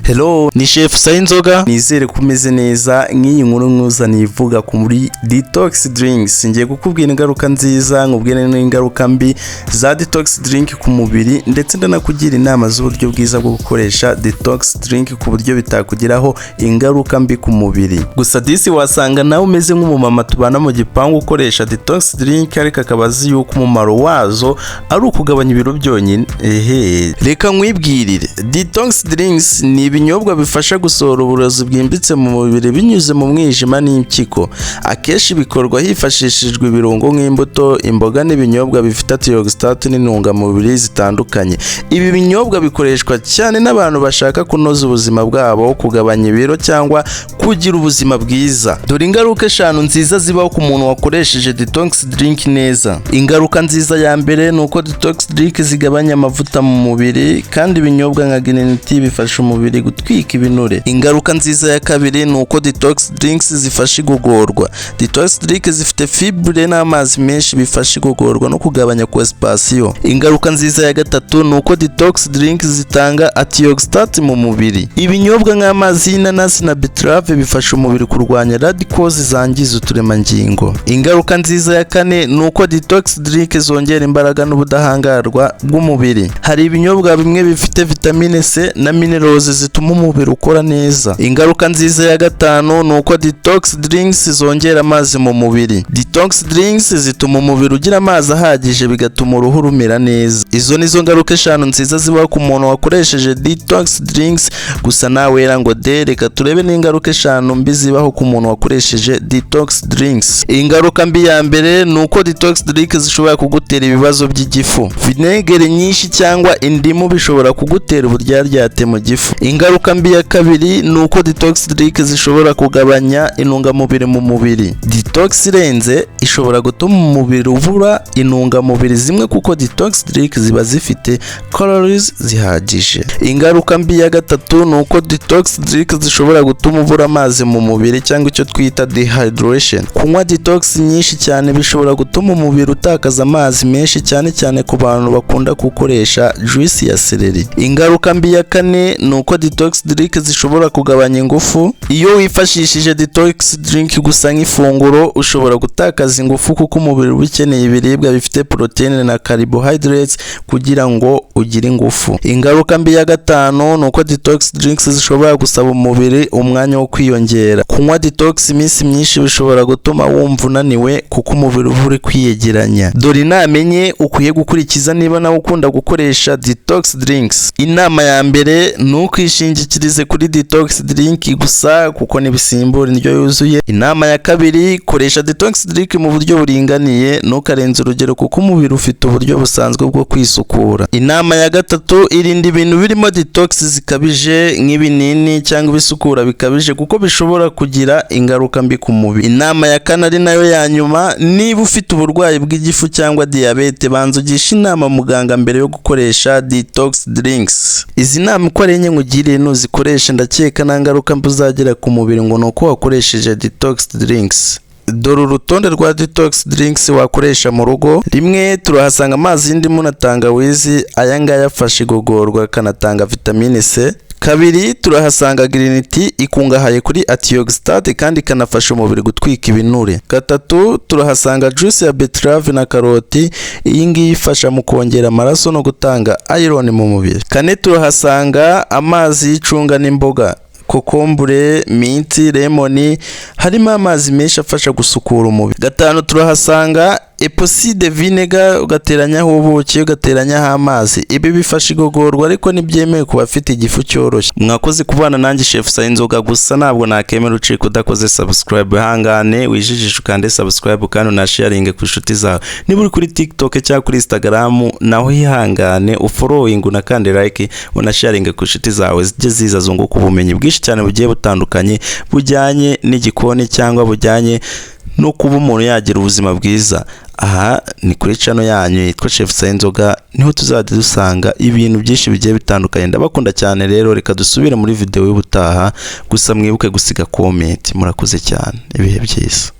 Hello, ni chef Sayinzoga. Nizere kumeze neza. Nk'iyi nkuru nkuzaniye ivuga ku Muri Detox Drinks. Ngiye kukubwira ingaruka nziza, nkubwire n'ingaruka mbi za detox drink ku mubiri, ndetse ndanakugira inama z'uburyo bwiza bwo gukoresha detox drink ku buryo bitakugiraho ingaruka mbi ku mubiri. Gusa disi wasanga nawe umeze nk'umumama tubana mu gipangu ukoresha detox drink, ariko akabazi yuko umumaro wazo ari ukugabanya ibiro byonyine. Reka nkwibwirire, detox drinks ni ibinyobwa bifasha gusohora uburozi bwimbitse mu mubiri binyuze mu mwijima n'impyiko. Akenshi bikorwa hifashishijwe ibirungo nk'imbuto, imboga n'ibinyobwa bifite antioxidant n'intungamubiri zitandukanye. Ibi binyobwa bikoreshwa cyane n'abantu bashaka kunoza ubuzima bwabo, kugabanya ibiro cyangwa kugira ubuzima bwiza. Dore ingaruka 5 nziza zibaho ku muntu wakoresheje detox drink neza. Ingaruka nziza ya mbere ni uko detox drink zigabanya amavuta mu mubiri, kandi ibinyobwa nka green tea bifasha umubiri gutwika ibinure. Ingaruka nziza ya kabiri ni uko detox drinks zifasha igogorwa. Detox drink zifite fibre n'amazi menshi bifasha igogorwa no kugabanya constipation. Ingaruka nziza ya gatatu ni uko detox drink zitanga antioxidant mu mubiri. Ibinyobwa nk'amazi y'inanasi na beterave bifasha umubiri kurwanya radicals zangiza uturemangingo. Ingaruka nziza ya kane ni uko detox drink zongera imbaraga n'ubudahangarwa bw'umubiri. Hari ibinyobwa bimwe bifite vitamine C na minerals zituma umubiri ukora neza. Ingaruka nziza ya gatanu ni uko detox drinks zongera amazi mu mubiri. Detox drinks zituma umubiri ugira amazi ahagije, bigatuma uruhu rumera neza. Izo nizo ngaruka 5 nziza zibaho ku muntu wakoresheje detox drinks. Gusa nawe ngo reka turebe n'ingaruka 5 mbi zibaho ku muntu wakoresheje detox drinks. Ingaruka mbi ya mbere ni uko detox drinks zishobora kugutera ibibazo by'igifu. Vinegere nyinshi cyangwa indimu bishobora kugutera uburyaryate mu gifu. Ingaruka mbi ya kabiri ni uko detox drink zishobora kugabanya intungamubiri mu mubiri. Detox irenze ishobora gutuma umubiri ubura intungamubiri zimwe, kuko detox drink ziba zifite calories zihagije. Ingaruka mbi ya gatatu ni uko detox drink zishobora gutuma ubura amazi mu mubiri, cyangwa icyo twita dehydration. Kunywa detox nyinshi cyane bishobora gutuma umubiri utakaza amazi menshi, cyane cyane ku bantu bakunda gukoresha juice ya celery. Ingaruka mbi ya kane ni uko detox drink zishobora kugabanya ingufu. Iyo wifashishije detox drink gusa nk'ifunguro, ushobora gutakaza ingufu, kuko umubiri uba ukeneye ibiribwa bifite protein na carbohydrates kugira ngo ugire ingufu. Ingaruka mbi ya gatanu ni uko detox drinks zishobora gusaba umubiri umwanya wo kwiyongera. Kunywa detox iminsi myinshi bishobora gutuma wumva unaniwe, kuko umubiri uba uri kwiyegeranya. Dore inamenye ukwiye gukurikiza niba nawe ukunda gukoresha detox drinks. Inama ya mbere ni ukwishingikirize kuri detox drink gusa, kuko ntibisimbura indyo yuzuye. Inama ya kabiri, koresha detox drink mu buryo buringaniye, ntukarenze urugero, kuko umubiri ufite uburyo busanzwe bwo kwisukura. Inama ya gatatu, irinda ibintu birimo detox zikabije nk'ibinini cyangwa ibisukura bikabije, kuko bishobora kugira ingaruka mbi ku mubiri. Inama ya kane ari nayo ya nyuma, niba ufite uburwayi bw'igifu cyangwa diyabete, banza ugisha inama muganga mbere yo gukoresha detox drinks. Izi nama uko ari enye nkugiriye nuzikoresha, ndakeka nta ngaruka mbi uzagira ku mubiri ngo nuko wakoresheje detox drinks. Dore urutonde rwa detox drinks wakoresha mu rugo. Rimwe, turahasanga amazi y'indimu na tangawizi, aya ngaya afasha igogorwa kanatanga vitamine C. Kabiri, turahasanga green tea ikungahaye kuri antioxidant kandi kanafasha umubiri gutwika ibinure. Gatatu, turahasanga juice ya beterave na karoti, iyi ngiyi ifasha mu kongera amaraso no gutanga iron mu mubiri. Kane, turahasanga amazi y'icunga n'imboga, kokombure, minti, lemoni, harimo amazi menshi afasha gusukura umubiri. Gatanu, turahasanga eposide vinegar, ugateranyaho ubuki, ugateranyaho amazi. Ibi bifasha igogorwa, ariko ntibyemewe ku bafite igifu cyoroshye. Mwakoze kubana nanjye chef Sayinzoga, gusa ntabwo nakemera ucika udakoze subscribe. Hangane wijijishe ukande subscribe, kandi unasharinge ku inshuti zawe. Niba uri kuri TikTok cyangwa kuri Instagram, naho hihangane ufollowing unakande like, unasharinge ku inshuti zawe, zijye ziza zunguka ubumenyi bwinshi cyane bugiye butandukanye, bujyanye n'igikoni cyangwa bujyanye no kuba umuntu yagira ubuzima bwiza. Aha ni kuri channel yanyu yitwa chef Sayinzoga, niho tuzajya dusanga ibintu byinshi bigiye bitandukanye. Ndabakunda cyane rero, reka dusubire muri video y'ubutaha. Gusa mwibuke gusiga comment. Murakoze cyane, ibihe byiza.